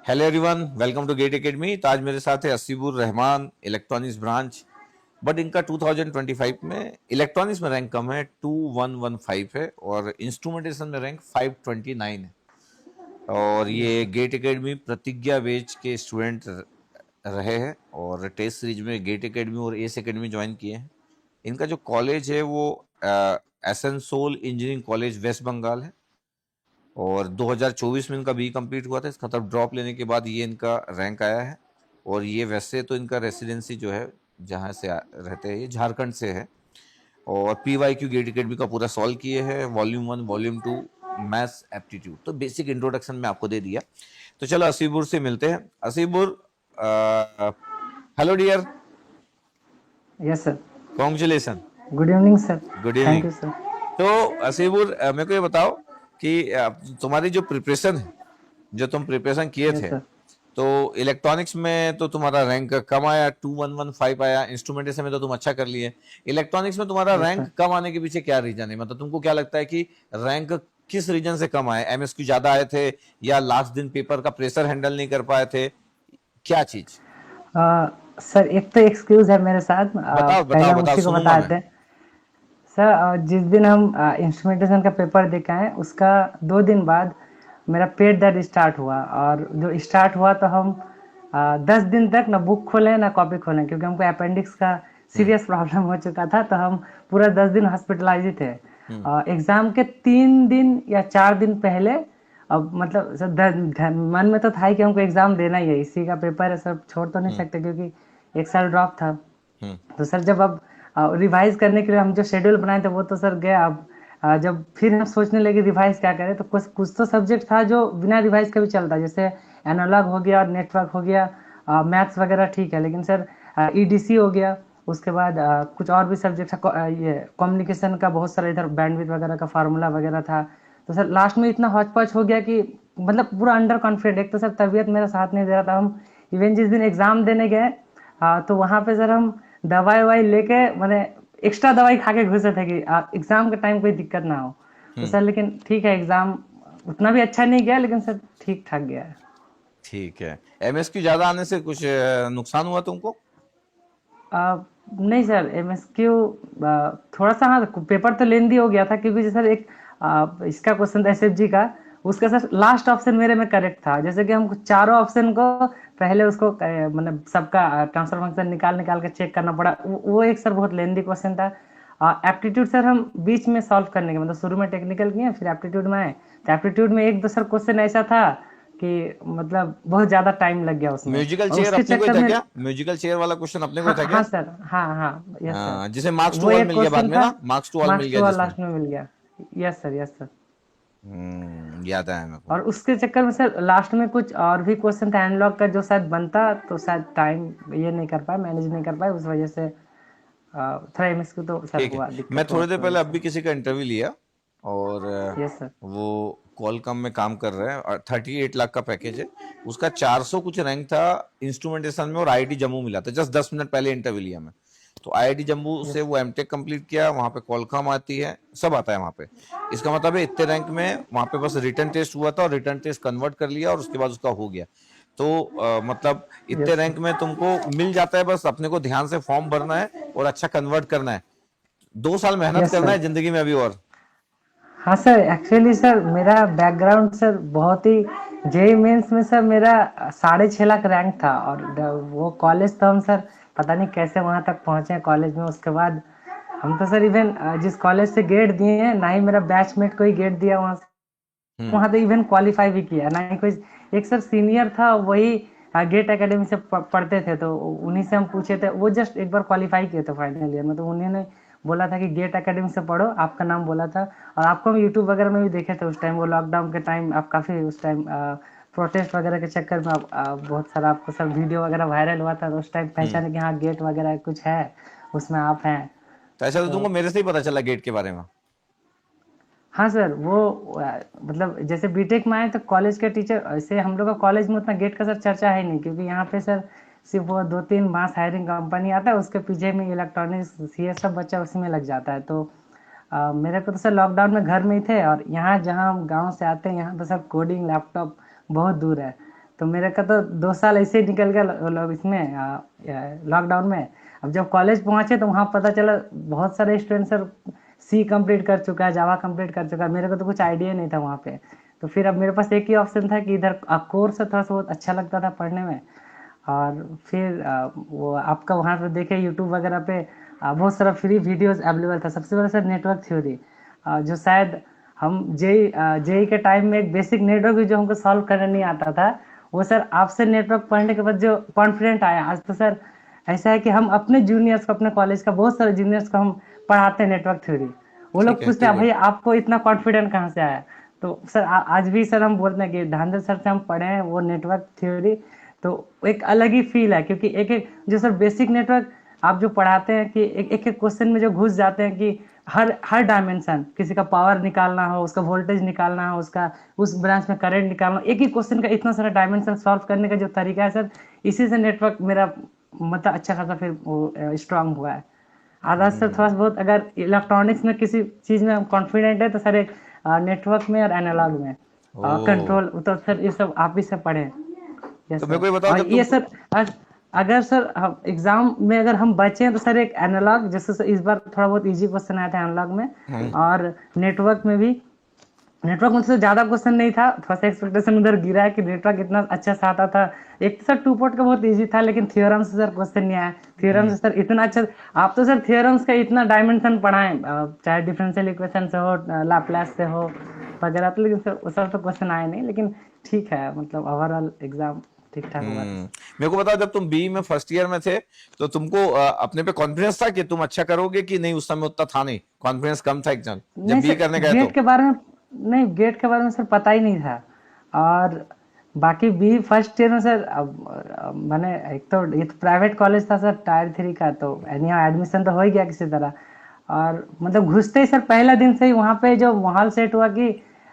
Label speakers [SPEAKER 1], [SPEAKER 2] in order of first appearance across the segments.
[SPEAKER 1] Hello everyone, welcome to GATE academy. तो आज मेरे साथ है Asibur Rahman, electronics branch. But इनका 2025 में इलेक्ट्रॉनिक्स में रैंक कम है, 2115 है, और इंस्ट्रूमेंटेशन में रैंक 529 है। और
[SPEAKER 2] यस
[SPEAKER 1] ये
[SPEAKER 2] सर।
[SPEAKER 1] गेट एकेडमी प्रतिज्ञा बैच के स्टूडेंट रहे हैं और टेस्ट सीरीज में गेट एकेडमी और एस एकेडमी ज्वाइन किए हैं। इनका जो कॉलेज है वो एसेंसोल इंजीनियरिंग कॉलेज वेस्ट बंगाल है, और 2024 में इनका बी कंप्लीट हुआ था। इसका मतलब ड्रॉप लेने के बाद ये इनका रैंक आया है। और ये वैसे तो इनका रेसिडेंसी जो है, जहाँ से रहते हैं, ये झारखंड से है। और PYQ गेट अकेडमी का पूरा सॉल्व किए हैं, वॉल्यूम 1 वॉल्यूम 2 मैथ्स एप्टीट्यूड। तो बेसिक इंट्रोडक्शन में आपको दे दिया। तो चलो असीबुर से मिलते हैं। Asibur, hello dear,
[SPEAKER 2] yes sir.
[SPEAKER 1] Congratulation,
[SPEAKER 2] good evening sir.
[SPEAKER 1] Good
[SPEAKER 2] thank
[SPEAKER 1] evening.
[SPEAKER 2] You sir.
[SPEAKER 1] तो असीबुर, मेरे को ये बताओ कि तुम्हारी जो प्रिपरेशन है, जो तुम प्रिपरेशन किए
[SPEAKER 2] यस
[SPEAKER 1] थे,
[SPEAKER 2] सर।
[SPEAKER 1] तो इलेक्ट्रॉनिक्स में तो तुम्हारा रैंक कम आया, 2115 आया। इंस्ट्रूमेंटेशन में तो तुम अच्छा कर लिए। इलेक्ट्रॉनिक्स में तुम्हारा
[SPEAKER 2] यस
[SPEAKER 1] रैंक
[SPEAKER 2] सर।
[SPEAKER 1] कम आने के पीछे क्या रीजन है? मतलब तुमको क्या लगता है कि रैंक किस रीजन से कम आए? MSQ ज्यादा आए थे, या लास्ट दिन पेपर का प्रेशर हैंडल नहीं कर पाए थे? क्या चीज?
[SPEAKER 2] सर, एक तो एक्सक्यूज है मेरे साथ।
[SPEAKER 1] बताओ
[SPEAKER 2] पहले
[SPEAKER 1] बताओ
[SPEAKER 2] हम
[SPEAKER 1] बताओ,
[SPEAKER 2] उसी को
[SPEAKER 1] सुनूंगा
[SPEAKER 2] बता
[SPEAKER 1] मैं।
[SPEAKER 2] देते हैं। सर, जिस दिन हम इंस्ट्रूमेंटेशन का पेपर देके आए उसका 2 दिन बाद मेरा पेट दर्द स्टार्ट हुआ, और जो स्टार्ट हुआ तो हम 10 दिन तक ना बुक खोलें ना कॉपी खोलें, क्योंकि हमको अपेंडिक्स का
[SPEAKER 1] हम्म।
[SPEAKER 2] सीरियस प्रॉब्लम हो चुका था। तो हम पूरा 10 दिन हॉस्पिटलाइज ही थे।
[SPEAKER 1] हम्म।
[SPEAKER 2] एग्ज़ाम के 3 दिन या 4 दिन पहले, अब मतलब सर मन में तो था ही कि हमको एग्ज़ाम देना ही है, इसी का पेपर है सर, छोड़ तो नहीं
[SPEAKER 1] हम्म।
[SPEAKER 2] सकते क्योंकि 1 साल ड्रॉप था।
[SPEAKER 1] हम्म।
[SPEAKER 2] तो सर जब अब रिवाइज करने के लिए हम जो शेड्यूल बनाए थे वो तो सर गया। अब जब फिर हम सोचने लगे रिवाइज क्या करें, तो कुछ कुछ तो सब्जेक्ट था जो बिना रिवाइज का भी चलता है, जैसे एनालॉग हो गया और नेटवर्क हो गया। मैथ्स वगैरह ठीक है, लेकिन सर EDC हो गया। उसके बाद कुछ और भी सब्जेक्ट था, ये कम्युनिकेशन का बहुत सारा, इधर बैंडविड्थ वगैरह का फार्मूला वगैरह था। तो सर लास्ट में इतना हौच पौच हो गया कि मतलब पूरा अंडर कॉन्फिडेंट। एक तो सर तबीयत मेरा साथ नहीं दे रहा था। हम इवन जिस दिन एग्ज़ाम देने गए, तो वहाँ पे सर हम दवाई ववाई लेके, मैंने एक्स्ट्रा दवाई खा के घुसे थे कि एग्ज़ाम के टाइम कोई दिक्कत ना हो। तो
[SPEAKER 1] हम्म।
[SPEAKER 2] सर लेकिन ठीक है, एग्ज़ाम उतना भी अच्छा नहीं गया, लेकिन सर ठीक ठाक गया है।
[SPEAKER 1] ठीक है। MSQ ज्यादा आने से कुछ नुकसान हुआ तुमको?
[SPEAKER 2] नहीं सर, MSQ थोड़ा सा, हाँ, पेपर तो लेंदी हो गया था, क्योंकि जैसे एक इसका क्वेश्चन था SFG का। उसका सर लास्ट ऑप्शन मेरे में करेक्ट था, जैसे कि हम चारों ऑप्शन को पहले उसको मतलब सबका ट्रांसफर फंक्शन निकाल निकाल के चेक करना पड़ा। वो एक सर बहुत लेंदी क्वेश्चन था। एप्टीट्यूड सर हम बीच में सॉल्व करने के, मतलब शुरू में टेक्निकल किए फिर एप्टीट्यूड में आए। तो एप्टीट्यूड में एक दो सर क्वेश्चन ऐसा था कि मतलब बहुत ज़्यादा टाइम लग गया उसमें,
[SPEAKER 1] म्यूजिकल
[SPEAKER 2] और
[SPEAKER 1] चेयर
[SPEAKER 2] उसके
[SPEAKER 1] अपने को ही
[SPEAKER 2] चक्कर
[SPEAKER 1] था
[SPEAKER 2] में।
[SPEAKER 1] क्या? म्यूजिकल चेयर वाला क्वेश्चन अपने को ही
[SPEAKER 2] हाँ
[SPEAKER 1] था
[SPEAKER 2] हाँ
[SPEAKER 1] क्या?
[SPEAKER 2] सर, हाँ हाँ, यस सर।
[SPEAKER 1] जिसे मार्क्स टू
[SPEAKER 2] वो
[SPEAKER 1] ऑल
[SPEAKER 2] एक
[SPEAKER 1] मिल गया बाद
[SPEAKER 2] क्वेश्चन
[SPEAKER 1] में
[SPEAKER 2] था।
[SPEAKER 1] ना, मार्क्स टू ऑल मिल
[SPEAKER 2] मार्क्स
[SPEAKER 1] गया
[SPEAKER 2] टू
[SPEAKER 1] जिसमें।
[SPEAKER 2] लास्ट में मिल गया। Yes sir, yes sir.
[SPEAKER 1] याद आया मेरे को।
[SPEAKER 2] और उसके चक्कर में सर लास्ट में कुछ और भी क्वेश्चन था एनालॉग का, जो शायद बनता, तो शायद टाइम ये नहीं कर पाए, मैनेज नहीं कर पाए, उस वजह से थोड़ा MSQ तो सर
[SPEAKER 1] ठीक है।
[SPEAKER 2] हुआ,
[SPEAKER 1] मैं
[SPEAKER 2] दिक्कत हुआ
[SPEAKER 1] थोड़ी देर
[SPEAKER 2] उसकी वजह
[SPEAKER 1] पहले अब
[SPEAKER 2] से।
[SPEAKER 1] भी किसी का इंटरव्यू लिया, और
[SPEAKER 2] यस सर।
[SPEAKER 1] वो कॉलकम में काम कर रहे हैं, और 38 लाख का पैकेज है। उसका 400 कुछ रैंक था इंस्ट्रूमेंटेशन में, और IIT जम्मू मिला था। जस्ट 10 मिनट पहले इंटरव्यू लिया मैं। तो IIT जम्मू से
[SPEAKER 2] यस
[SPEAKER 1] वो एमटेक कंप्लीट किया, वहाँ पे कॉलकम आती है, सब आता है वहाँ पे। इसका मतलब है इतने रैंक में वहाँ पे बस रिटर्न टेस्ट हुआ था, और रिटर्न टेस्ट कन्वर्ट कर लिया, और उसके बाद उसका हो गया। तो मतलब इतने
[SPEAKER 2] यस
[SPEAKER 1] रैंक
[SPEAKER 2] सर।
[SPEAKER 1] में तुमको मिल जाता है, बस अपने को ध्यान से फॉर्म भरना है और अच्छा कन्वर्ट करना है। 2 साल मेहनत
[SPEAKER 2] यस
[SPEAKER 1] करना
[SPEAKER 2] सर।
[SPEAKER 1] है जिंदगी में अभी और।
[SPEAKER 2] हाँ सर, एक्चुअली सर मेरा बैकग्राउंड सर बहुत ही, JEE मेंस में सर मेरा 6.5 लाख रैंक था। और वो कॉलेज तो हम सर पता नहीं कैसे वहाँ तक पहुँचे कॉलेज में। उसके बाद हम तो सर इवन जिस कॉलेज से गेट दिए हैं, ना ही मेरा बैचमेट कोई गेट दिया वहाँ से।
[SPEAKER 1] हम्म।
[SPEAKER 2] वहाँ तो इवन क्वालिफाई भी किया, ना ही कोई। एक सर सीनियर था, वही गेट एकेडमी से पढ़ते थे, तो उन्हीं से हम पूछे थे। वो जस्ट एक बार क्वालिफाई किए थे फाइनल ईयर में, तो उन्होंने बोला था कि गेट एकेडमी से पढ़ो, आपका नाम बोला था। और आपको हम यूट्यूब वगैरह में भी देखे थे उस टाइम, वो लॉकडाउन के टाइम आप काफ़ी उस टाइम प्रोटेस्ट वगैरह के चक्कर में आप बहुत सारा आपको सर वीडियो वगैरह वायरल हुआ था, तो उस टाइम
[SPEAKER 1] हम्म।
[SPEAKER 2] पहचाने कि हाँ गेट वगैरह कुछ है, उसमें आप हैं।
[SPEAKER 1] तो ऐसा तो
[SPEAKER 2] तो
[SPEAKER 1] तुमको मेरे से ही पता चला गेट के बारे में।
[SPEAKER 2] हाँ सर, वो मतलब जैसे बीटेक में आए तो कॉलेज के टीचर, ऐसे हम लोग का कॉलेज में उतना गेट का सर चर्चा है नहीं, क्योंकि यहाँ पे सर सिर्फ वो 2-3 मास हायरिंग कंपनी आता है, उसके पीछे में इलेक्ट्रॉनिक्स CS सब बच्चा उसी में लग जाता है। तो मेरे को तो सर लॉकडाउन में घर में ही थे, और यहाँ जहाँ हम गांव से आते हैं, यहाँ तो सर कोडिंग लैपटॉप बहुत दूर है। तो मेरे का तो 2 साल ऐसे ही निकल गया लोग इसमें लॉकडाउन में। अब जब कॉलेज पहुंचे तो वहाँ पता चला बहुत सारे स्टूडेंट सर सी कंप्लीट कर चुका है, जावा कंप्लीट कर चुका है, मेरे को तो कुछ आइडिया नहीं था वहाँ पे। तो फिर अब मेरे पास एक ही ऑप्शन था कि इधर कोर्स थोड़ा सा बहुत अच्छा लगता था पढ़ने में। और फिर वो आपका वहाँ पे देखे यूट्यूब वगैरह पे बहुत सारा फ्री वीडियोस अवेलेबल था। सबसे पहले सर नेटवर्क थ्योरी, जो शायद हम जेई के टाइम में एक बेसिक नेटवर्क भी जो हमको सॉल्व करने नहीं आता था, वो सर आपसे नेटवर्क पढ़ने के बाद जो कॉन्फिडेंट आया, आज तो सर ऐसा है कि हम अपने जूनियर्स को, अपने कॉलेज का बहुत सारे जूनियर्स को हम पढ़ाते हैं नेटवर्क थ्योरी। वो
[SPEAKER 1] ठीक
[SPEAKER 2] लोग
[SPEAKER 1] है,
[SPEAKER 2] पूछते
[SPEAKER 1] ठीक
[SPEAKER 2] हैं
[SPEAKER 1] है।
[SPEAKER 2] भाई आपको इतना कॉन्फिडेंट कहाँ से आया? तो सर आज भी सर हम बोलते हैं कि धांधर सर से हम पढ़े हैं वो नेटवर्क थ्योरी। तो एक अलग ही फील है, क्योंकि एक एक जो सर बेसिक नेटवर्क आप जो पढ़ाते हैं कि एक एक क्वेश्चन में जो घुस जाते हैं कि हर हर डायमेंशन, किसी का पावर निकालना हो, उसका वोल्टेज निकालना हो, उसका उस ब्रांच में करंट निकालना हो, एक ही क्वेश्चन का इतना सारा डायमेंशन सॉल्व करने का जो तरीका है सर, इसी से नेटवर्क मेरा मतलब अच्छा खासा फिर वो स्ट्रांग हुआ है। आधा सर थोड़ा सा बहुत अगर इलेक्ट्रॉनिक्स में किसी चीज में कॉन्फिडेंट है तो सर एक नेटवर्क में और एनालॉग में
[SPEAKER 1] ओ,
[SPEAKER 2] कंट्रोल, तो सर ये सब आप ही से पढ़े।
[SPEAKER 1] तो
[SPEAKER 2] यस
[SPEAKER 1] मेरे
[SPEAKER 2] सर।
[SPEAKER 1] को ये बताओ
[SPEAKER 2] और
[SPEAKER 1] जब
[SPEAKER 2] ये
[SPEAKER 1] तुमको।
[SPEAKER 2] सर अगर सर हम एग्जाम में अगर हम बचे तो सर एक एनालॉग, जैसे सर इस बार थोड़ा बहुत इजी क्वेश्चन आया था एनालॉग में,
[SPEAKER 1] हम्म।
[SPEAKER 2] और नेटवर्क में भी। नेटवर्क मुझसे ज्यादा क्वेश्चन नहीं था, थोड़ा सा एक्सपेक्टेशन उधर गिरा है कि नेटवर्क इतना अच्छा से आता था। एक तो सर टू पोर्ट का बहुत इजी था, लेकिन थ्योरम से सर क्वेश्चन नहीं आया। थ्योरम
[SPEAKER 1] हम्म।
[SPEAKER 2] से सर इतना अच्छा, आप तो सर थ्योरम्स का इतना डायमेंशन पढ़ाएं, चाहे डिफरेंशियल इक्वेशन से हो, लाप्लास से हो वगैरह, तो लेकिन सर उस सब तो क्वेश्चन आए नहीं, लेकिन ठीक है, मतलब ओवरऑल एग्जाम ठीक ठाक हुआ था
[SPEAKER 1] हम्म।
[SPEAKER 2] सर।
[SPEAKER 1] मेरे को बताओ जब तुम बी में फर्स्ट ईयर में थे, तो तुमको अपने पे कॉन्फिडेंस था कि तुम अच्छा करोगे कि नहीं? उस समय उतना था नहीं, कॉन्फिडेंस कम था एग्जाम जब
[SPEAKER 2] नहीं
[SPEAKER 1] बी
[SPEAKER 2] सर,
[SPEAKER 1] करने गए तो।
[SPEAKER 2] गेट के बारे में, नहीं गेट के बारे में सर पता ही नहीं था। और बाकी बी फर्स्ट ईयर में सर मैंने एक तो ये तो प्राइवेट कॉलेज था सर, टायर 3 का, तो यहाँ एडमिशन तो हो ही गया किसी तरह। और मतलब घुसते ही सर पहला दिन से ही वहाँ पे जो माहौल सेट हुआ कि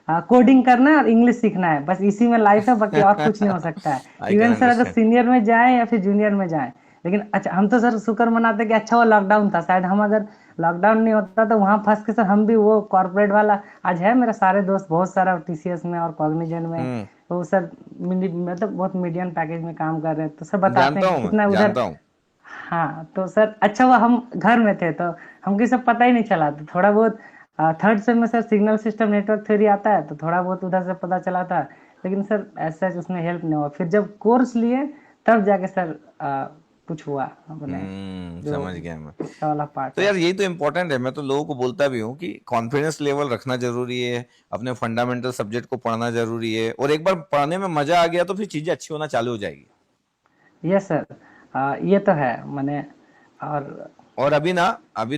[SPEAKER 2] कोडिंग करना है और इंग्लिश सीखना है, बस इसी में लाइफ है, बाकी और कुछ नहीं हो सकता है।
[SPEAKER 1] आई कैन
[SPEAKER 2] इवन सर अगर
[SPEAKER 1] अंडरस्टैंड।
[SPEAKER 2] सीनियर में जाए या फिर जूनियर में जाए, लेकिन अच्छा हम तो सर शुक्र मनाते कि अच्छा वो लॉकडाउन था, शायद हम अगर लॉकडाउन नहीं होता तो वहां फंस के सर हम भी वो कॉर्पोरेट वाला, आज है मेरा सारे दोस्त बहुत सारा टीसीएस में और कॉग्निजेंट में,
[SPEAKER 1] हम्म।
[SPEAKER 2] तो सर मतलब बहुत मीडियम पैकेज में काम कर रहे हैं, तो सर बताते
[SPEAKER 1] जानता
[SPEAKER 2] हैं कि
[SPEAKER 1] हूँ, मैं
[SPEAKER 2] कितना उधर।
[SPEAKER 1] जानता हूँ।
[SPEAKER 2] हाँ तो सर अच्छा हुआ हम घर में थे, तो हमको ये सब पता ही नहीं चला, तो थोड़ा बहुत थर्ड सेम में sir signal system network theory आता है, तो थोड़ा बहुत उधर से पता चला था। लेकिन सर ऐसा उसमें हेल्प नहीं हुआ, फिर जब कोर्स लिए तब जाके सर कुछ हुआ अपने जो
[SPEAKER 1] समझ गया मैं।
[SPEAKER 2] इसका वाला पार्ट
[SPEAKER 1] तो
[SPEAKER 2] है।
[SPEAKER 1] यार यही तो इम्पोर्टेंट है, मैं तो लोगों को बोलता भी हूँ कि कॉन्फिडेंस लेवल रखना जरूरी है, अपने फंडामेंटल सब्जेक्ट को पढ़ना जरूरी है, और एक बार पढ़ने में मजा आ गया तो फिर चीजें अच्छी होना चालू हो जाएगी।
[SPEAKER 2] यस सर, ये तो है मैंने। और
[SPEAKER 1] और अभी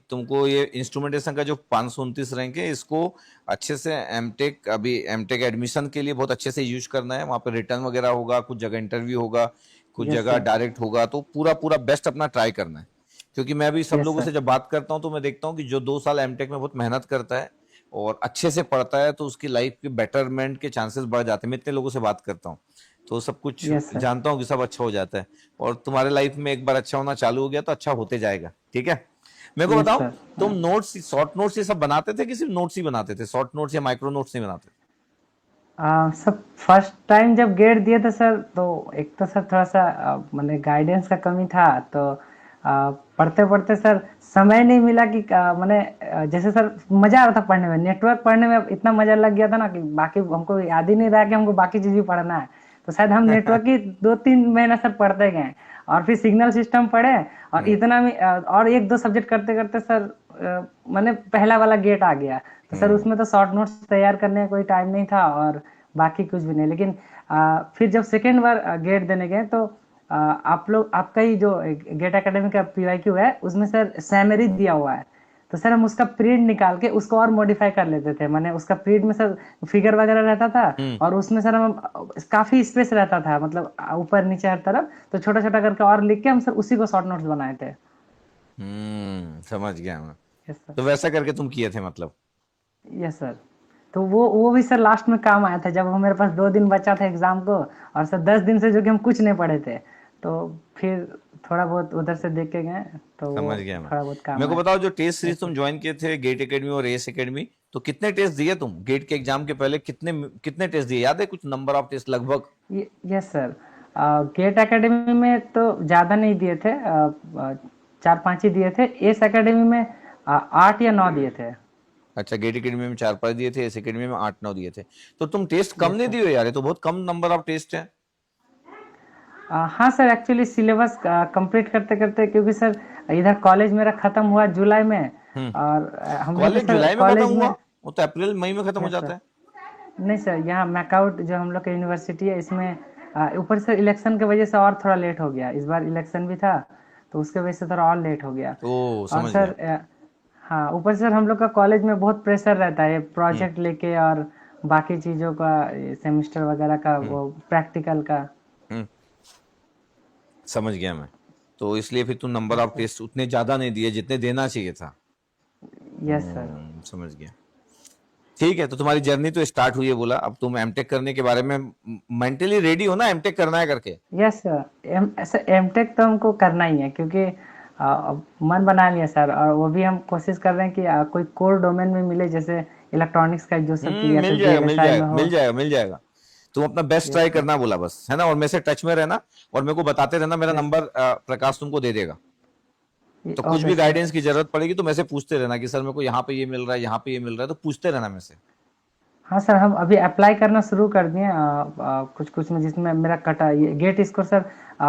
[SPEAKER 1] तुमको ये इंस्ट्रूमेंटेशन का जो 529 रैंक है, इसको अच्छे से एमटेक, अभी एमटेक एडमिशन के लिए बहुत अच्छे से यूज करना है। वहाँ पे रिटर्न वगैरह होगा, कुछ जगह इंटरव्यू होगा, कुछ
[SPEAKER 2] यस
[SPEAKER 1] जगह
[SPEAKER 2] सर।
[SPEAKER 1] डायरेक्ट होगा, तो पूरा पूरा बेस्ट अपना ट्राई करना है। क्योंकि मैं भी सब
[SPEAKER 2] यस
[SPEAKER 1] लोगों
[SPEAKER 2] सर।
[SPEAKER 1] से जब बात करता हूँ तो मैं देखता हूँ कि जो 2 साल एमटेक में बहुत मेहनत करता है और अच्छे से पढ़ता है, तो उसकी लाइफ के बेटरमेंट के चांसेस बढ़ जाते हैं। मैं इतने लोगों से बात करता हूँ तो सब कुछ
[SPEAKER 2] यस सर।
[SPEAKER 1] जानता हूँ कि सब अच्छा हो जाता है। और तुम्हारे लाइफ में एक बार अच्छा होना चालू हो गया तो अच्छा होते जाएगा। ठीक है। मेरे को
[SPEAKER 2] यस
[SPEAKER 1] बताओ,
[SPEAKER 2] सर।
[SPEAKER 1] तुम नोट्स, शॉर्ट नोट्स ये सब बनाते थे कि सिर्फ नोट्स ही बनाते थे? शॉर्ट नोट्स या माइक्रो नोट्स नहीं बनाते?
[SPEAKER 2] सब फर्स्ट टाइम जब गेट दिए थे सर, तो एक तो सर थोड़ा सा मैंने गाइडेंस का कमी था, तो पढ़ते पढ़ते सर समय नहीं मिला कि मैंने जैसे सर मजा आ रहा था पढ़ने में, नेटवर्क पढ़ने में इतना मजा लग गया था ना कि बाकी हमको याद ही नहीं रहा कि हमको बाकी चीज भी पढ़ना है। तो शायद हम नेटवर्क ही 2-3 महीना सर पढ़ते गए, और फिर सिग्नल सिस्टम पढ़े, और
[SPEAKER 1] हम्म।
[SPEAKER 2] इतना में और एक दो सब्जेक्ट करते करते सर मैंने पहला वाला गेट आ गया। तो सर
[SPEAKER 1] हम्म।
[SPEAKER 2] उसमें तो शॉर्ट नोट्स तैयार करने का कोई टाइम नहीं था, और बाकी कुछ भी नहीं। लेकिन फिर जब सेकेंड बार गेट देने गए, तो आप लोग आपका ही जो गेट एकेडमी का पीवाईक्यू है उसमें सर सैमरी दिया हुआ है, तो सर हम उसका प्रिंट निकाल के उसको और मॉडिफाई कर लेते थे। मैंने उसका प्रिंट में सर फिगर वगैरह रहता था,
[SPEAKER 1] हम्म।
[SPEAKER 2] और उसमें सर हम काफी स्पेस रहता था, मतलब ऊपर नीचे हर तरफ, तो छोटा छोटा करके और लिख के हम सर उसी को शॉर्ट नोट्स बनाए थे।
[SPEAKER 1] समझ गया मैं।
[SPEAKER 2] Yes sir.
[SPEAKER 1] तो वैसा करके तुम किए थे मतलब?
[SPEAKER 2] Yes sir. तो वो भी सर लास्ट में काम आया था, जब वो मेरे पास 2 दिन बचा था एग्जाम को, और सर 10 दिन से जो कि हम कुछ नहीं पढ़े थे, तो फिर थोड़ा बहुत उधर से देख के गए, तो वो
[SPEAKER 1] समझ गया मैं।
[SPEAKER 2] थोड़ा बहुत काम
[SPEAKER 1] मेरे को
[SPEAKER 2] आया।
[SPEAKER 1] बताओ, जो टेस्ट सीरीज
[SPEAKER 2] यस
[SPEAKER 1] तुम ज्वाइन किए थे गेट एकेडमी और एस एकेडमी, तो कितने टेस्ट दिए तुम गेट के एग्जाम के पहले? कितने कितने टेस्ट दिए, याद है कुछ नंबर ऑफ टेस्ट लगभग?
[SPEAKER 2] Yes sir. गेट एकेडमी में तो ज़्यादा नहीं दिए थे, 4-5 ही दिए थे। एस एकेडमी में 8 या 9 दिए थे।
[SPEAKER 1] अच्छा, गेट एकेडमी में 4-5 दिए थे, एस एकेडमी में 8-9 दिए थे। तो तुम टेस्ट कम
[SPEAKER 2] यस
[SPEAKER 1] नहीं
[SPEAKER 2] सर।
[SPEAKER 1] दिए हो यार, ये तो बहुत कम नंबर ऑफ टेस्ट है।
[SPEAKER 2] हाँ सर, एक्चुअली सिलेबस कंप्लीट करते करते, क्योंकि सर इधर कॉलेज मेरा ख़त्म हुआ जुलाई में,
[SPEAKER 1] हम्म।
[SPEAKER 2] और हम लोग के
[SPEAKER 1] कॉलेज
[SPEAKER 2] सर
[SPEAKER 1] जुलाई में खत्म
[SPEAKER 2] कॉलेज
[SPEAKER 1] हुआ?
[SPEAKER 2] में।
[SPEAKER 1] वो तो अप्रैल मई में खत्म हो
[SPEAKER 2] यस
[SPEAKER 1] जाता
[SPEAKER 2] सर।
[SPEAKER 1] है।
[SPEAKER 2] नहीं सर, यहाँ मैकआउट जो हम लोग का यूनिवर्सिटी है, इसमें ऊपर से इलेक्शन की वजह से और थोड़ा लेट हो गया। इस बार इलेक्शन भी था, तो उसके वजह से थोड़ा और लेट हो गया।
[SPEAKER 1] ओ,
[SPEAKER 2] और
[SPEAKER 1] समझ
[SPEAKER 2] सर
[SPEAKER 1] गया।
[SPEAKER 2] हाँ, ऊपर से सर हम लोग का कॉलेज में बहुत प्रेशर रहता है,
[SPEAKER 1] हम्म।
[SPEAKER 2] प्रोजेक्ट लेके और बाकी चीज़ों का, सेमिस्टर वगैरह का,
[SPEAKER 1] हम्म।
[SPEAKER 2] वो प्रैक्टिकल का।
[SPEAKER 1] हम्म। समझ गया मैं। तो इसलिए फिर तुम number
[SPEAKER 2] yes
[SPEAKER 1] of
[SPEAKER 2] sir.
[SPEAKER 1] Test उतने ज्यादा नहीं दिए जितने देना चाहिए था।
[SPEAKER 2] Yes sir.
[SPEAKER 1] समझ गया। ठीक है, तो तुम्हारी जर्नी तो स्टार्ट हुई है, बोला अब तुम एमटेक करने के बारे में मेंटली रेडी हो ना, एमटेक करना है करके?
[SPEAKER 2] Yes sir. ऐसे एमटेक तो हमको करना ही है, क्योंकि अब मन बना लिया सर, और वो भी हम कोशिश कर रहे हैं कि कोई कोर डोमेन में मिले, जैसे इलेक्ट्रॉनिक्स का जो सब की, या
[SPEAKER 1] मिल
[SPEAKER 2] फिर
[SPEAKER 1] जाएगा, मिल
[SPEAKER 2] वीएलएसआई
[SPEAKER 1] जाएगा,
[SPEAKER 2] में हो।
[SPEAKER 1] मिल जाएगा, मिल जाएगा। तुम अपना बेस्ट
[SPEAKER 2] यस
[SPEAKER 1] ट्राई
[SPEAKER 2] सर।
[SPEAKER 1] करना बोला बस, है ना? और मेरे से टच में रहना, और मेरे को बताते रहना। मेरा
[SPEAKER 2] यस।
[SPEAKER 1] नंबर प्रकाश तुमको दे देगा। तो कुछ
[SPEAKER 2] ओके
[SPEAKER 1] भी
[SPEAKER 2] सर।
[SPEAKER 1] गाइडेंस की जरूरत पड़ेगी तो मेरे से पूछते रहना कि सर मेरे को यहाँ पे ये मिल रहा है, यहाँ पे ये मिल रहा है, तो पूछते रहना मेरे से।
[SPEAKER 2] हाँ सर, हम अभी अप्लाई करना शुरू कर दिए, कुछ कुछ में, जिसमें मेरा कटा ये गेट स्कोर सर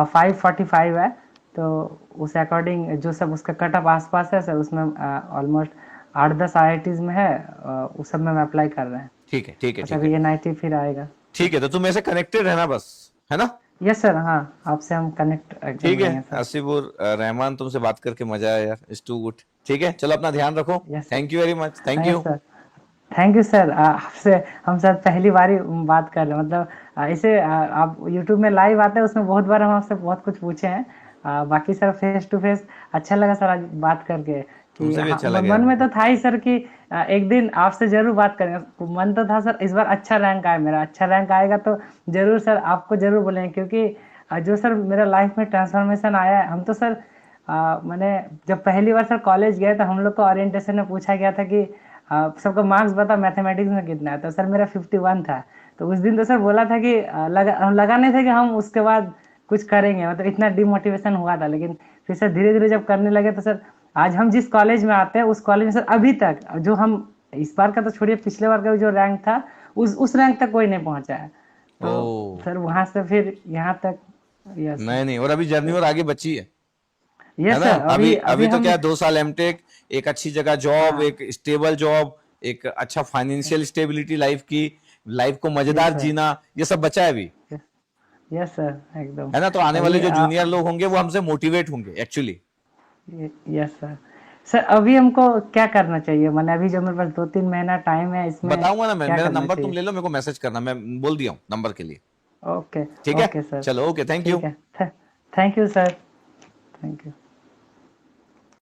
[SPEAKER 2] 545 है। तो उस अकॉर्डिंग जो सब उसका कट ऑफ आसपास है सर, उसमें ऑलमोस्ट 8-10 IITs में है, उस सब में हम अप्लाई कर रहे हैं।
[SPEAKER 1] ठीक है, ठीक है,
[SPEAKER 2] बस
[SPEAKER 1] ठीक है।
[SPEAKER 2] अभी NIT फिर आएगा।
[SPEAKER 1] ठीक है, तो तुम ऐसे कनेक्टेड रहना बस, है ना?
[SPEAKER 2] Yes sir. हाँ, आपसे हम कनेक्ट एकदम
[SPEAKER 1] ठीक है।
[SPEAKER 2] रहेंगे सर।
[SPEAKER 1] आसिफुर रहमान, तुमसे बात करके मजा आया यार, इट्स टू गुड। ठीक है, चलो अपना ध्यान रखो।
[SPEAKER 2] Yes sir.
[SPEAKER 1] Thank you very much, thank
[SPEAKER 2] yes
[SPEAKER 1] you.
[SPEAKER 2] Sir. Thank you sir. आपसे हम सर पहली बार ही बात कर रहे हैं, मतलब ऐसे आप यूट्यूब में लाइव आते हैं, उसमें बहुत बार हम आपसे बहुत कुछ पूछे हैं। बाकी सर फेस टू फेस अच्छा लगा सर आज बात करके, कि
[SPEAKER 1] तुमसे भी
[SPEAKER 2] हाँ,
[SPEAKER 1] अच्छा लगा यार
[SPEAKER 2] मन
[SPEAKER 1] मेरे
[SPEAKER 2] में
[SPEAKER 1] को।
[SPEAKER 2] तो था ही सर कि एक दिन आपसे जरूर बात करेंगे। मन तो था सर, इस बार अच्छा रैंक आए, मेरा अच्छा रैंक आएगा तो जरूर सर आपको जरूर बोलेंगे, क्योंकि जो सर मेरा लाइफ में ट्रांसफॉर्मेशन आया है, हम तो सर मैंने जब पहली बार सर कॉलेज गए तो हम लोग को ओरिएंटेशन में पूछा गया था कि सबका मार्क्स बता मैथमेटिक्स में कितना है, तो सर मेरा 51 था। तो उस दिन तो सर बोला था कि लगा नहीं था कि हम उसके बाद कुछ करेंगे, मतलब इतना डिमोटिवेशन हुआ था। लेकिन फिर सर धीरे धीरे जब करने लगे, तो सर आज हम जिस कॉलेज में आते हैं, उस कॉलेज में सर अभी तक जो हम, इस बार का तो छोड़िए, पिछले बार का जो रैंक था, उस रैंक तक कोई नहीं पहुंचा है।
[SPEAKER 1] ओ।
[SPEAKER 2] तो सर वहां से फिर यहाँ तक। Yes sir.
[SPEAKER 1] नहीं नहीं, और अभी जर्नी और आगे बची है
[SPEAKER 2] यस
[SPEAKER 1] ना?
[SPEAKER 2] सर।
[SPEAKER 1] अभी
[SPEAKER 2] अभी
[SPEAKER 1] अभी
[SPEAKER 2] अभी
[SPEAKER 1] तो
[SPEAKER 2] हम।
[SPEAKER 1] क्या, 2 साल एमटेक, एक अच्छी जगह जॉब,
[SPEAKER 2] हाँ।
[SPEAKER 1] एक स्टेबल जॉब, एक अच्छा फाइनेंशियल स्टेबिलिटी लाइफ की, लाइफ को
[SPEAKER 2] यस
[SPEAKER 1] मजेदार
[SPEAKER 2] सर।
[SPEAKER 1] जीना, ये सब बचा है अभी।
[SPEAKER 2] यस सर, एकदम।
[SPEAKER 1] है ना? तो आने वाले
[SPEAKER 2] अभी
[SPEAKER 1] जो जूनियर लोग होंगे वो हमसे मोटिवेट होंगे एक्चुअली।
[SPEAKER 2] Yes sir. सर अभी हमको क्या करना चाहिए, मैंने अभी जो मेरे पास 2-3 महीना टाइम है, इसमें
[SPEAKER 1] बताऊंगा ना मैं,
[SPEAKER 2] क्या
[SPEAKER 1] मेरा
[SPEAKER 2] करना
[SPEAKER 1] नंबर तुम
[SPEAKER 2] चाहिए?
[SPEAKER 1] ले लो, मेरे को मैसेज करना, मैं बोल दिया हूँ नंबर के लिए।
[SPEAKER 2] ओके।
[SPEAKER 1] ठीक है,
[SPEAKER 2] ओके सर।
[SPEAKER 1] चलो, ओके, थैंक
[SPEAKER 2] ठीक
[SPEAKER 1] यू।
[SPEAKER 2] है। Thank you sir. Thank you.